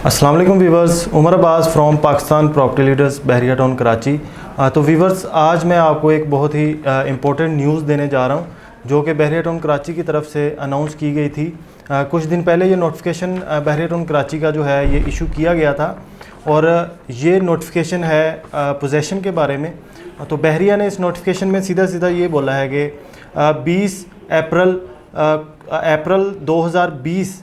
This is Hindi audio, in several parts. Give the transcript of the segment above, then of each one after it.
अस्सलाम वालेकुम viewers, Umar Abbas from Pakistan property leaders Bahria town Karachi. तो वीवर्स, आज मैं आपको एक बहुत ही इम्पोर्टेंट न्यूज़ देने जा रहा हूँ जो कि बहरिया टाउन कराची की तरफ से अनाउंस की गई थी। कुछ दिन पहले ये नोटिफिकेशन बहरिया टाउन कराची का जो है ये इशू किया गया था और ये नोटिफिकेशन है पोजेसन के बारे में। तो बहरिया ने इस नोटिफिकेशन में सीधा सीधा ये बोला है कि 20 अप्रैल 2020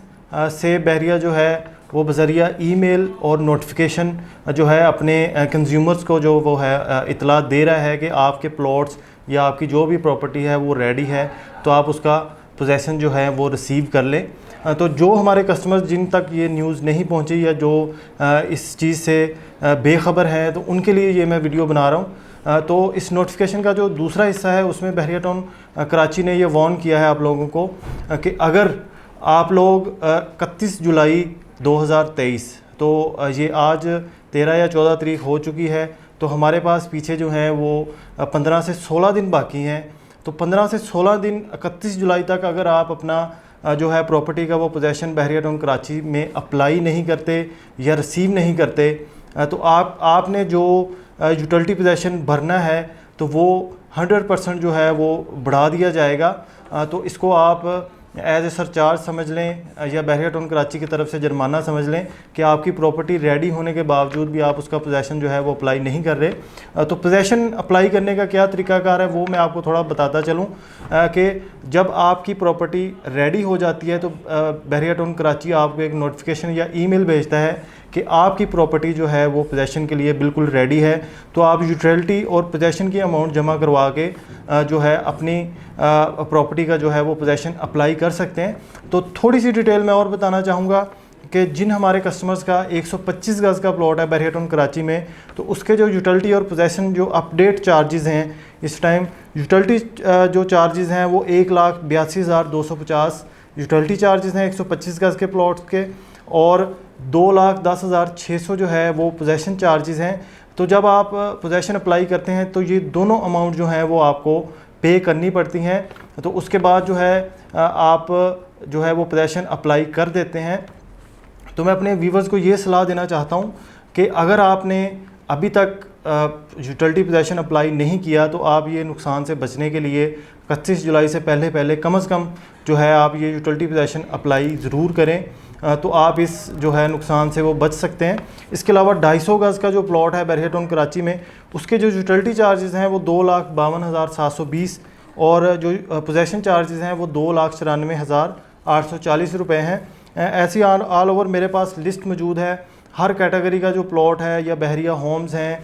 से बहरिया जो है वो बज़रिया ईमेल और नोटिफिकेशन जो है अपने कंज्यूमर्स को जो वो है इतला दे रहा है कि आपके प्लॉट्स या आपकी जो भी प्रॉपर्टी है वो रेडी है, तो आप उसका पोजेसन जो है वो रिसीव कर लें। तो जो हमारे कस्टमर्स जिन तक ये न्यूज़ नहीं पहुंची या जो इस चीज़ से बेखबर हैं, तो उनके लिए ये मैं वीडियो बना रहा हूँ। तो इस नोटिफिकेशन का जो दूसरा हिस्सा है उसमें बहरिया टाउन कराची ने ये वार्न किया है आप लोगों को कि अगर आप लोग 31 जुलाई 2023, तो ये आज 13 या 14 तारीख हो चुकी है, तो हमारे पास पीछे जो है वो 15 से 16 दिन बाकी हैं। तो 15 से 16 दिन 31 जुलाई तक अगर आप अपना जो है प्रॉपर्टी का वो पोजेसन बहरिया टाउन कराची में अप्लाई नहीं करते या रिसीव नहीं करते, तो आपने जो यूटिलिटी पोजेसन भरना है तो वो 100% जो है वो बढ़ा दिया जाएगा। तो इसको आप एज ए सरचार्ज समझ लें या बहरिया टाउन कराची की तरफ से जुर्माना समझ लें कि आपकी प्रॉपर्टी रेडी होने के बावजूद भी आप उसका पोजेसन जो है वो अप्लाई नहीं कर रहे। तो पोजेसन अप्लाई करने का क्या तरीकाकार है वो मैं आपको थोड़ा बताता चलूँ कि जब आपकी प्रॉपर्टी रेडी हो जाती है तो बहरिया टाउन कराची आपको एक नोटिफिकेशन या ईमेल भेजता है कि आपकी प्रॉपर्टी जो है वो पोजेसन के लिए बिल्कुल रेडी है। तो आप यूटिलिटी और पोजेसन की अमाउंट जमा करवा के जो है अपनी प्रॉपर्टी का जो है वो पोजेसन अप्लाई कर सकते हैं। तो थोड़ी सी डिटेल मैं और बताना चाहूँगा कि जिन हमारे कस्टमर्स का 125 गज़ का प्लॉट है बहरिया टाउन कराची में, तो उसके जो यूटिलिटी और पोजेसन जो अपडेट चार्जेस हैं इस टाइम, यूटिलिटी जो चार्जेस हैं वो 1,82,250 यूटिलिटी चार्जेस हैं 125 गज़ के प्लॉट्स के, और 2,10,600 जो है वो पोजेसन चार्जेस हैं। तो जब आप पोजेसन अप्लाई करते हैं तो ये दोनों अमाउंट जो हैं वो आपको पे करनी पड़ती हैं। तो उसके बाद जो है आप जो है वो पोजेसन अप्लाई कर देते हैं। तो मैं अपने व्यूवर्स को ये सलाह देना चाहता हूँ कि अगर आपने अभी तक यूटिलिटी पोजेसन अप्लाई नहीं किया तो आप ये नुकसान से बचने के लिए 31 जुलाई से पहले कम से कम जो है आप ये यूटिलिटी पोजेसन अप्लाई ज़रूर करें, तो आप इस जो है नुकसान से वो बच सकते हैं। इसके अलावा 250 गज़ का जो प्लॉट है बहरिया टाउन कराची में, उसके जो यूटिलिटी चार्जेस हैं वो 2,52,720 और जो पोजेसन चार्जेस हैं वो 2,94,840 रुपये हैं। ऐसी ऑल ओवर मेरे पास लिस्ट मौजूद है। हर कैटेगरी का जो प्लॉट है या बहरिया होम्स हैं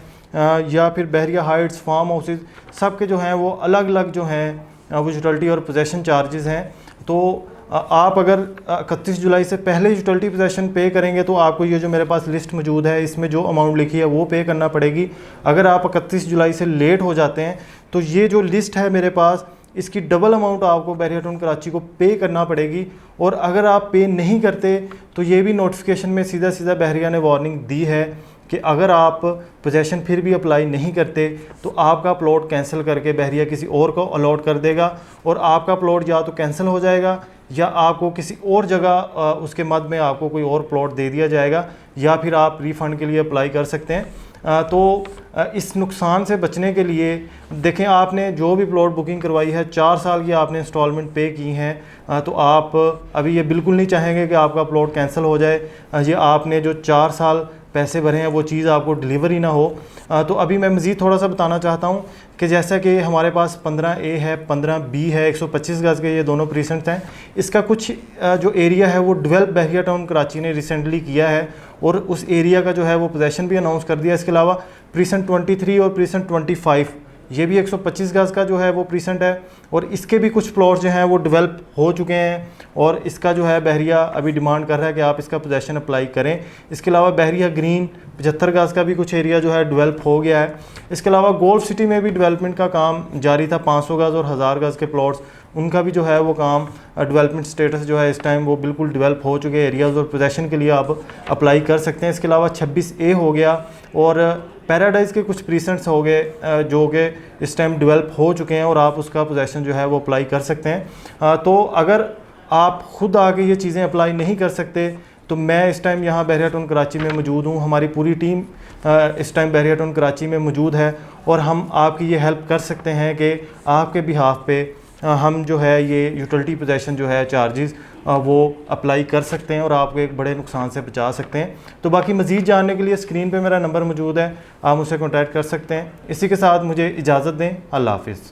या फिर बहरिया हाइट्स, फार्म हाउसेस, सब के जो हैं वो अलग अलग जो हैं वो यूटिलिटी और पोजेसन चार्जेस हैं। तो आप अगर 31 जुलाई से पहले यूटिलिटी पोजेसन पे करेंगे तो आपको ये जो मेरे पास लिस्ट मौजूद है इसमें जो अमाउंट लिखी है वो पे करना पड़ेगी। अगर आप 31 जुलाई से लेट हो जाते हैं तो ये जो लिस्ट है मेरे पास इसकी डबल अमाउंट आपको बहरिया टाउन कराची को पे करना पड़ेगी। और अगर आप पे नहीं करते तो ये भी नोटिफिकेशन में सीधा सीधा बहरिया ने वार्निंग दी है कि अगर आप पोजेसन फिर भी अप्लाई नहीं करते तो आपका प्लॉट कैंसिल करके बहरिया किसी और को अलॉट कर देगा, और आपका प्लॉट या तो कैंसिल हो जाएगा या आपको किसी और जगह उसके मद में आपको कोई और प्लॉट दे दिया जाएगा, या फिर आप रिफ़ंड के लिए अप्लाई कर सकते हैं। तो इस नुकसान से बचने के लिए देखें, आपने जो भी प्लॉट बुकिंग करवाई है 4 साल की आपने इंस्टॉलमेंट पे की हैं, तो आप अभी ये बिल्कुल नहीं चाहेंगे कि आपका प्लॉट कैंसिल हो जाए। ये आपने जो 4 साल पैसे भरे हैं वो चीज़ आपको डिलीवरी ना हो। तो अभी मैं मज़ीद थोड़ा सा बताना चाहता हूँ कि जैसा कि हमारे पास 15A है, 15B है, 125 गज़ के ये दोनों प्रीसेंट्स हैं। इसका कुछ जो एरिया है वो डेवलप बहरिया टाउन कराची ने रिसेंटली किया है और उस एरिया का जो है वो पोजेसन भी अनाउंस कर दिया। इसके अलावा प्रीसेंट 23 और प्रीसेंट 25 ये भी 125 गज़ का जो है वो प्रीसेंट है, और इसके भी कुछ प्लॉट जो हैं वो डेवलप हो चुके हैं और इसका जो है बहरिया अभी डिमांड कर रहा है कि आप इसका पोजेसन अप्लाई करें। इसके अलावा बहरिया ग्रीन 75 गज़ का भी कुछ एरिया जो है डेवलप हो गया है। इसके अलावा गोल्फ सिटी में भी डेवलपमेंट का काम जारी था, 500 गज़ और 1000 गज़ के प्लॉट्स, उनका भी जो है वो काम डेवलपमेंट स्टेटस जो है इस टाइम वो बिल्कुल डेवलप हो चुके एरियाज़, और पोजेसन के लिए आप अप्लाई कर सकते हैं। इसके अलावा 26A हो गया और पैराडाइज़ के कुछ प्रीसेंट्स हो गए जो कि इस टाइम डेवलप हो चुके हैं और आप उसका पोजेसन जो है वो अप्लाई कर सकते हैं। तो अगर आप ख़ुद आके ये चीज़ें अप्लाई नहीं कर सकते तो मैं इस टाइम यहाँ बहरिया टाउन कराची में मौजूद हूँ, हमारी पूरी टीम इस टाइम बहरिया टाउन कराची में मौजूद है और हम आपकी ये हेल्प कर सकते हैं कि आपके बिहाफ पे हम जो है ये यूटिलिटी पोजेसन जो है चार्जेस वो अप्लाई कर सकते हैं और आपको एक बड़े नुकसान से बचा सकते हैं। तो बाकी मज़ीद जानने के लिए स्क्रीन पे मेरा नंबर मौजूद है, आप मुझसे कॉन्टैक्ट कर सकते हैं। इसी के साथ मुझे इजाज़त दें। अल्लाह हाफ़िज़।